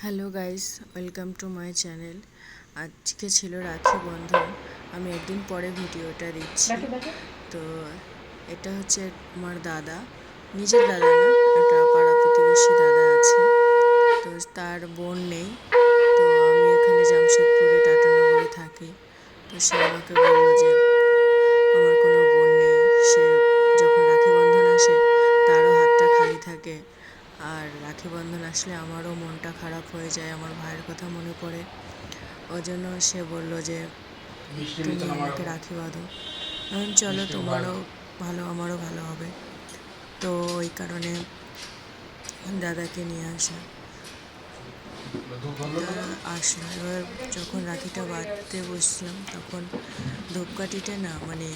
Hello guys, welcome to my channel. আজকে ছিল রাখি বন্ধন। আমি একদিন পরে ভিডিওটা দিচ্ছি। তো এটা হচ্ছে আমার দাদা, নিজের দাদা না, একটা পাড়া প্রতিবেশী দাদা আছে। তো তার বোন নেই। তো আমি এখানে জামশেদপুরে টাটানগরে থাকি। তো সে আমাকে বললো যে আমার কোনো বোন নেই, সে যখন রাখি বন্ধন আসে তারও হাতটা খালি থাকে, আর রাখি বন্ধন আসলে আমারও মনটা খারাপ হয়ে যায়, আমার ভাইয়ের কথা মনে পড়ে। ওই জন্য সে বললো যে তুমি আমাকে রাখি বাঁধো। চলো, তোমারও ভালো আমারও ভালো হবে। তো ওই কারণে দাদাকে নিয়ে আসা আসলো। এবার যখন রাখিটা বাঁধতে বসছিলাম তখন ধূপকাঠিটা না মানে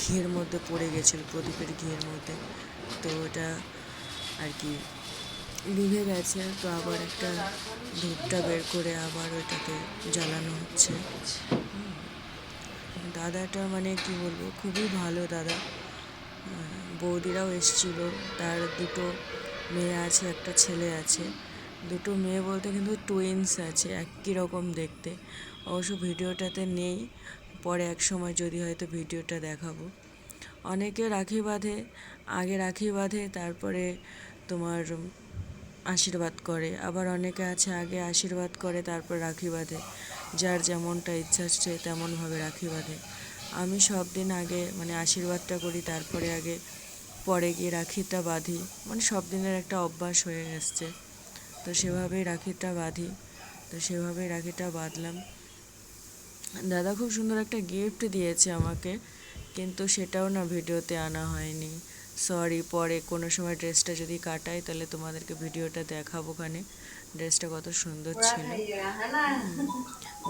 ঘিয়ের মধ্যে পড়ে গেছিলো, প্রদীপের ঘিয়ের মধ্যে। তো ওটা আর কি লিভে গেছে। তো আবার একটা ধূপটা বের করে আবার ওইটাকে জ্বালানো হচ্ছে। দাদাটা মানে কি বলবো, খুবই ভালো দাদা। বৌদিরাও এসেছিলো, তার দুটো মেয়ে আছে, একটা ছেলে আছে। দুটো মেয়ে বলতে কিন্তু টুইন্স আছে, একই রকম দেখতে। অবশ্য ভিডিওটাতে নেই, পরে এক সময় যদি হয়তো ভিডিওটা দেখাবো। অনেকে রাখি বাঁধে, আগে রাখি বাঁধে তারপরে তোমার আশীর্বাদ করে। আবার অনেকে আছে আগে আশীর্বাদ করে তারপর রাখি বাঁধে। যার যেমনটা ইচ্ছা সে তেমনভাবে রাখি বাঁধে। আমি সব দিন আগে মানে আশীর্বাদটা করি, তারপরে আগে পরে গিয়ে রাখিটা বাঁধি। মানে সব দিনের একটা অভ্যাস হয়ে এসছে। তো সেভাবেই রাখিটা বাঁধি। তো সেভাবেই রাখিটা বাঁধলাম। দাদা খুব সুন্দর একটা গিফট দিয়েছে আমাকে, কিন্তু সেটাও না ভিডিওতে আনা হয়নি। সরি, পরে কোনো সময় ড্রেসটা যদি কাটাই তাহলে তোমাদেরকে ভিডিওটা দেখাবো। ওখানে ড্রেসটা কত সুন্দর ছিল।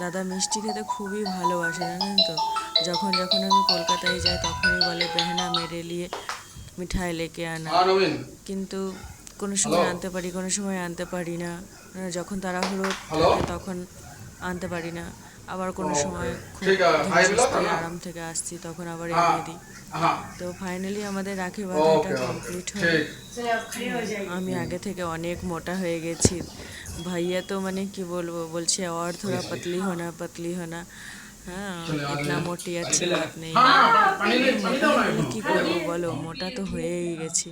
দাদা মিষ্টি খেতে খুবই ভালোবাসে, জানেন তো। যখন যখন আমি কলকাতায় যাই তখনই বলে বেহনা মেরে লিয়ে মিঠাই লেকে আনা। কিন্তু কোনো সময় আনতে পারি, কোনো সময় আনতে পারি না। যখন তাড়াহুড়ো থাকে তখন আনতে পারি না। আবার কোনো সময় খুব ধীরে আরাম থেকে আসছি তখন আবার এনে দিই। তো ফাইনালি আমাদের রাখি বাঁধাটা কমপ্লিট হলো। আমি আগে থেকে অনেক মোটা হয়ে গেছি। ভাইয়া তো মানে কি বলবো, বলছে और थोड़ा पतली होना। হ্যাঁ, ইতনা মোটি अच्छी बात नहीं है। কি করবো বলো, মোটা তো হয়েই গেছি।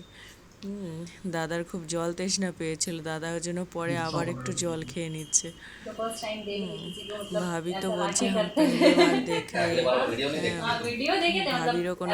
দাদার খুব জল তৃষ্ণা পেয়েছিল, দাদা ওই জন্য পরে আবার একটু জল খেয়ে নিচ্ছে। ভাবি তো বলছে हम पहली बार देख रहे हैं। ভাবিরও কোনো